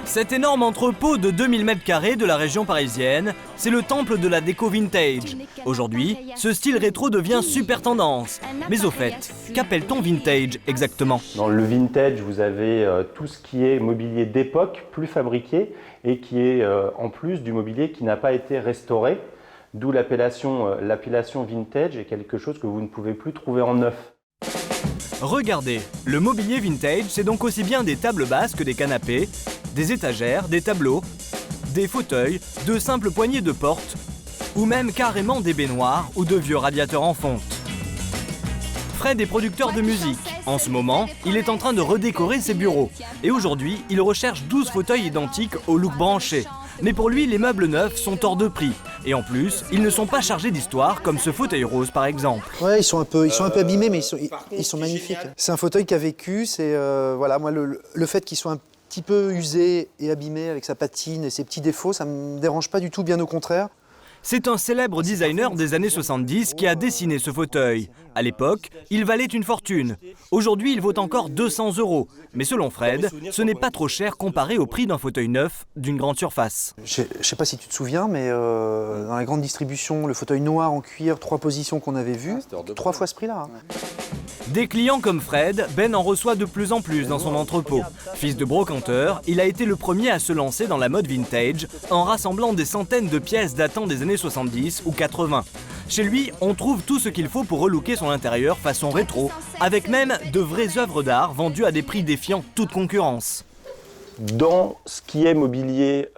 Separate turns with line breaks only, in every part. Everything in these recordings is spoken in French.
Cet énorme entrepôt de 2000 m² de la région parisienne, c'est le temple de la déco vintage. Aujourd'hui, ce style rétro devient super tendance. Mais au fait, qu'appelle-t-on vintage exactement?
Dans le vintage, vous avez tout ce qui est mobilier d'époque, plus fabriqué, et qui est en plus du mobilier qui n'a pas été restauré. D'où l'appellation vintage est quelque chose que vous ne pouvez plus trouver en neuf.
Regardez, le mobilier vintage, c'est donc aussi bien des tables basses que des canapés, des étagères, des tableaux, des fauteuils, de simples poignées de porte, ou même carrément des baignoires ou de vieux radiateurs en fonte. Fred est producteur de musique. En ce moment, il est en train de redécorer ses bureaux. Et aujourd'hui, il recherche 12 fauteuils identiques au look branché. Mais pour lui, les meubles neufs sont hors de prix. Et en plus, ils ne sont pas chargés d'histoire, comme ce fauteuil rose par exemple.
Ouais, ils sont un peu abîmés, mais ils sont magnifiques. C'est un fauteuil qui a vécu, c'est voilà, moi le fait qu'il soit un petit peu usé et abîmé avec sa patine et ses petits défauts, ça me dérange pas du tout, bien au contraire.
C'est un célèbre designer des années 70 qui a dessiné ce fauteuil. À l'époque, il valait une fortune. Aujourd'hui, il vaut encore 200 €. Mais selon Fred, ce n'est pas trop cher comparé au prix d'un fauteuil neuf d'une grande surface.
Je sais pas si tu te souviens, mais dans la grande distribution, le fauteuil noir en cuir, 3 positions qu'on avait vu, 3 fois ce prix-là.
Des clients comme Fred, Ben en reçoit de plus en plus dans son entrepôt. Fils de brocanteur, il a été le premier à se lancer dans la mode vintage en rassemblant des centaines de pièces datant des années 70 ou 80. Chez lui, on trouve tout ce qu'il faut pour relooker son intérieur façon rétro, avec même de vraies œuvres d'art vendues à des prix défiant toute concurrence.
Dans ce qui est mobilier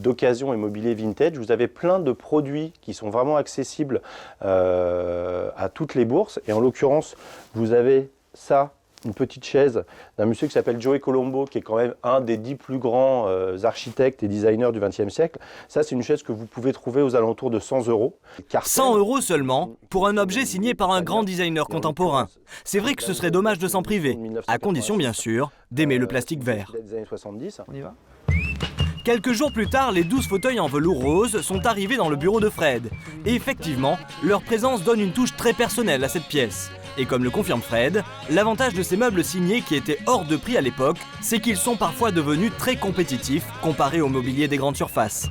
d'occasion et mobilier vintage, vous avez plein de produits qui sont vraiment accessibles à toutes les bourses. Et en l'occurrence, vous avez ça, une petite chaise d'un monsieur qui s'appelle Joey Colombo, qui est quand même un des 10 plus grands architectes et designers du XXe siècle. Ça, c'est une chaise que vous pouvez trouver aux alentours de 100 €.
100 € seulement pour un objet signé par un grand designer contemporain. C'est vrai que ce serait dommage de s'en priver, à condition bien sûr d'aimer le plastique vert.
On y va ?
Quelques jours plus tard, les 12 fauteuils en velours rose sont arrivés dans le bureau de Fred. Et effectivement, leur présence donne une touche très personnelle à cette pièce. Et comme le confirme Fred, l'avantage de ces meubles signés qui étaient hors de prix à l'époque, c'est qu'ils sont parfois devenus très compétitifs comparés au mobilier des grandes surfaces.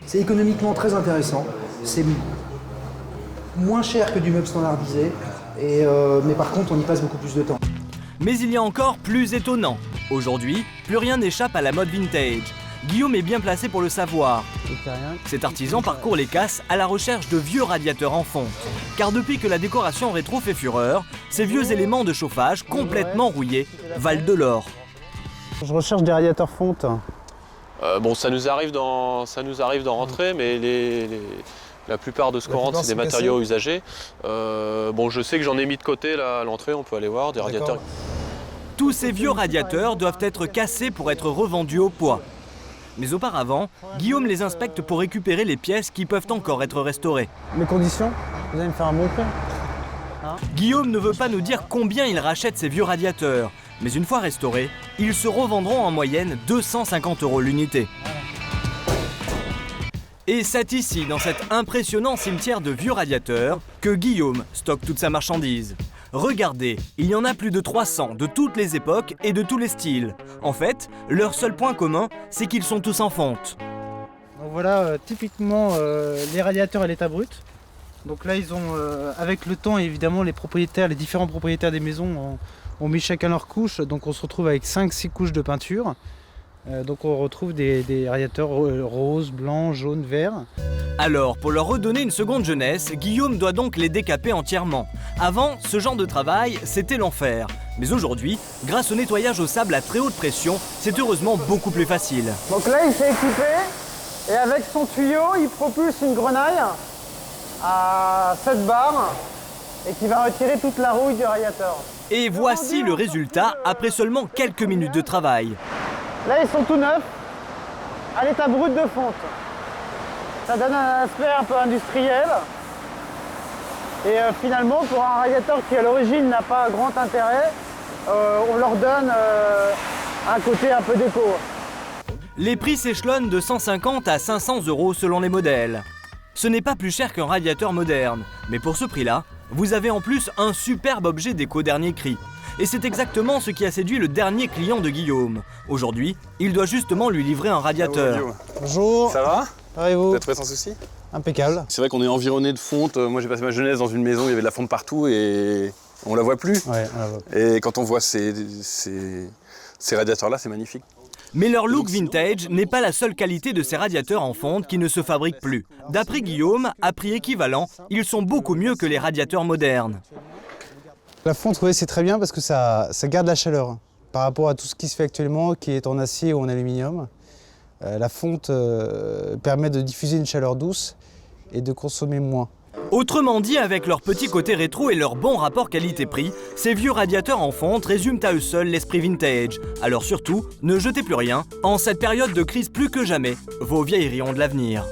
C'est économiquement très intéressant. C'est moins cher que du meuble standardisé, mais par contre on y passe beaucoup plus de temps.
Mais il y a encore plus étonnant. Aujourd'hui, plus rien n'échappe à la mode vintage. Guillaume est bien placé pour le savoir. Cet artisan parcourt les casses à la recherche de vieux radiateurs en fonte. Car depuis que la décoration rétro fait fureur, ces vieux éléments de chauffage complètement rouillés valent de l'or.
Je recherche des radiateurs fonte.
Bon, ça nous arrive d'en rentrer, mais la plupart de ce qu'on rentre, c'est des matériaux usagés. Bon, je sais que j'en ai mis de côté là, à l'entrée, on peut aller voir, des radiateurs.
Tous ces vieux radiateurs doivent être cassés pour être revendus au poids. Mais auparavant, Guillaume les inspecte pour récupérer les pièces qui peuvent encore être restaurées.
Les conditions? Vous allez me faire un bon prix?
Guillaume ne veut pas nous dire combien il rachète ces vieux radiateurs, mais une fois restaurés, ils se revendront en moyenne 250 € l'unité. Et c'est ici, dans cet impressionnant cimetière de vieux radiateurs, que Guillaume stocke toute sa marchandise. Regardez, il y en a plus de 300 de toutes les époques et de tous les styles. En fait, leur seul point commun, c'est qu'ils sont tous en fonte.
Donc voilà, typiquement les radiateurs à l'état brut. Donc là, ils ont, avec le temps, évidemment, les différents propriétaires des maisons ont mis chacun leur couche. Donc on se retrouve avec 5-6 couches de peinture. Donc on retrouve des radiateurs roses, blancs, jaunes, verts.
Alors, pour leur redonner une seconde jeunesse, Guillaume doit donc les décaper entièrement. Avant, ce genre de travail, c'était l'enfer. Mais aujourd'hui, grâce au nettoyage au sable à très haute pression, c'est heureusement beaucoup plus facile.
Donc là, il s'est équipé et avec son tuyau, il propulse une grenaille à 7 bars et qui va retirer toute la rouille du radiateur.
Et voici le résultat après seulement quelques minutes de travail.
Là, ils sont tout neufs, à l'état brut de fonte. Ça donne un aspect un peu industriel. Et finalement, pour un radiateur qui à l'origine n'a pas grand intérêt, on leur donne un côté un peu déco.
Les prix s'échelonnent de 150 à 500 € selon les modèles. Ce n'est pas plus cher qu'un radiateur moderne, mais pour ce prix-là, vous avez en plus un superbe objet déco dernier cri. et c'est exactement ce qui a séduit le dernier client de Guillaume. Aujourd'hui, il doit justement lui livrer un radiateur.
Bonjour.
Ça va?
Arrivez-vous?
Vous êtes trouvé sans souci?
Impeccable.
C'est vrai qu'on est environné de fonte. Moi j'ai passé ma jeunesse dans une maison, il y avait de la fonte partout et on la voit plus.
Ouais, on la voit.
Et quand on voit ces radiateurs-là, c'est magnifique.
Mais leur look vintage n'est pas la seule qualité de ces radiateurs en fonte qui ne se fabriquent plus. D'après Guillaume, à prix équivalent, ils sont beaucoup mieux que les radiateurs modernes.
La fonte, oui, c'est très bien parce que ça garde la chaleur. Par rapport à tout ce qui se fait actuellement, qui est en acier ou en aluminium, la fonte permet de diffuser une chaleur douce et de consommer moins.
Autrement dit, avec leur petit côté rétro et leur bon rapport qualité-prix, ces vieux radiateurs en fonte résument à eux seuls l'esprit vintage. Alors surtout, ne jetez plus rien, en cette période de crise plus que jamais, vos vieilleries ont de l'avenir.